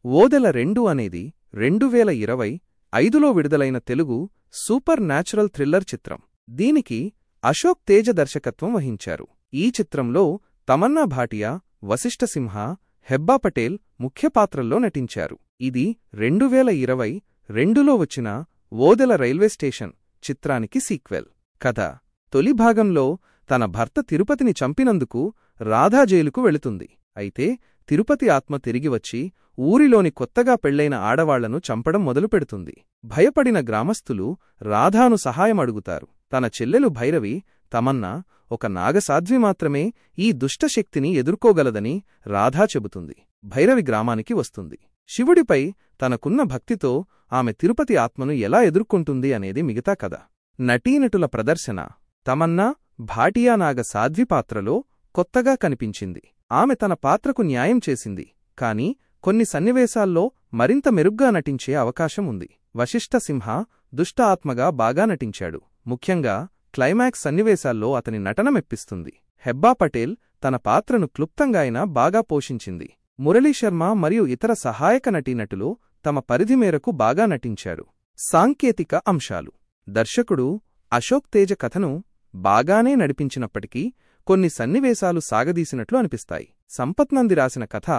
ఓదెల 2 అనేది 2025లో విడుదలైన Telugu super natural thriller చిత్రం. దీనికి అశోక్ తేజ దర్శకత్వం వహించారు. ఈ చిత్రంలో తమన్నా భాటియా, వశిష్ఠ సింహ, హెబ్బా పటేల్ ముఖ్య పాత్రల్లో నటించారు. ఇది 2022లో వచ్చిన ఓదెల రైల్వే స్టేషన్ చిత్రానికి సీక్వెల్. కథ: తొలి భాగంలో తన భర్త తిరుపతిని చంపినందుకు రాధా జైలుకు వెళుతుంది. అయితే తిరుపతి ఆత్మ తిరిగి వచ్చి ఊరిలోని కొత్తగా పెళ్లైన ఆడవాళ్లను చంపడం మొదలుపెడుతుంది. భయపడిన గ్రామస్థులు రాధాను సహాయం అడుగుతారు. తన చెల్లెలు భైరవి, తమన్నా ఒక నాగసాధ్వి మాత్రమే ఈ దుష్టశక్తిని ఎదుర్కోగలదని రాధా చెబుతుంది. భైరవి గ్రామానికి వస్తుంది. శివుడిపై తనకున్న భక్తితో ఆమె తిరుపతి ఆత్మను ఎలా ఎదుర్కొంటుంది అనేది మిగతా కథ. నటీనటుల ప్రదర్శన: తమన్నా భాటియా నాగసాధ్వి పాత్రలో కొత్తగా కనిపించింది. ఆమె తన పాత్రకు న్యాయం చేసింది, కాని కొన్ని సన్నివేశాల్లో మరింత మెరుగ్గా నటించే అవకాశం ఉంది. వశిష్ఠ సింహ దుష్ట ఆత్మగా బాగా నటించాడు. ముఖ్యంగా క్లైమాక్స్ సన్నివేశాల్లో అతని నటన మెప్పిస్తుంది. హెబ్బా పటేల్ తన పాత్రను క్లుప్తంగా అయినా బాగా పోషించింది. మురళీశర్మ మరియు ఇతర సహాయక నటీనటులు తమ పరిధి మేరకు బాగా నటించారు. సాంకేతిక అంశాలు: దర్శకుడు అశోక్ తేజ కథను బాగానే నడిపించినప్పటికీ కొన్ని సన్నివేశాలు సాగదీసినట్లు అనిపిస్తాయి. సంపత్ నంది రాసిన కథ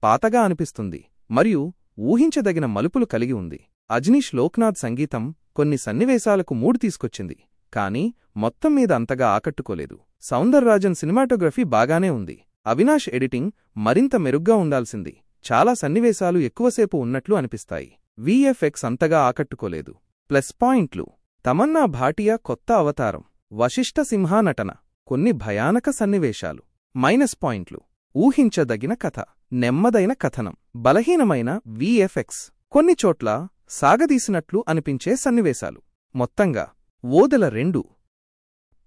పాతగా అనిపిస్తుంది మరియు ఊహించదగిన మలుపులు కలిగి ఉంది. అజ్నీష్ లోక్నాథ్ సంగీతం కొన్ని సన్నివేశాలకు మూడ్ తీసుకొచ్చింది, కానీ మొత్తం మీద అంతగా ఆకట్టుకోలేదు. సౌందర్రాజన్ సినిమాటోగ్రఫీ బాగానే ఉంది. అవినాష్ ఎడిటింగ్ మరింత మెరుగ్గా ఉండాల్సింది. చాలా సన్నివేశాలు ఎక్కువసేపు ఉన్నట్లు అనిపిస్తాయి. విఎఫ్ఎక్స్ అంతగా ఆకట్టుకోలేదు. ప్లస్ పాయింట్లు: తమన్నా భాటియా కొత్త అవతారం, వశిష్ఠ సింహ నటన, కొన్ని భయానక సన్నివేశాలు. మైనస్ పాయింట్లు: ఊహించదగిన కథ, నెమ్మదైన కథనం, బలహీనమైన విఎఫ్ఎక్స్, కొన్ని చోట్ల సాగదీసినట్లు అనిపించే సన్నివేశాలు. మొత్తంగా ఓదెల 2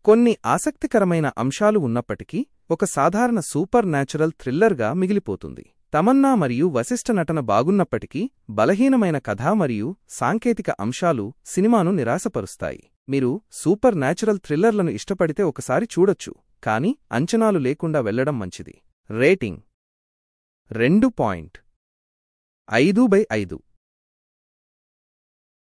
కొన్ని ఆసక్తికరమైన అంశాలు ఉన్నప్పటికీ ఒక సాధారణ సూపర్ న్యాచురల్ థ్రిల్లర్గా మిగిలిపోతుంది. తమన్నా మరియు వశిష్ఠ నటన బాగున్నప్పటికీ బలహీనమైన కథ మరియు సాంకేతిక అంశాలు సినిమాను నిరాశపరుస్తాయి. మీరు సూపర్ న్యాచురల్ థ్రిల్లర్లను ఇష్టపడితే ఒకసారి చూడొచ్చు, కానీ అంచనాలు లేకుండా వెళ్లడం మంచిది. రేటింగ్ 2.5/5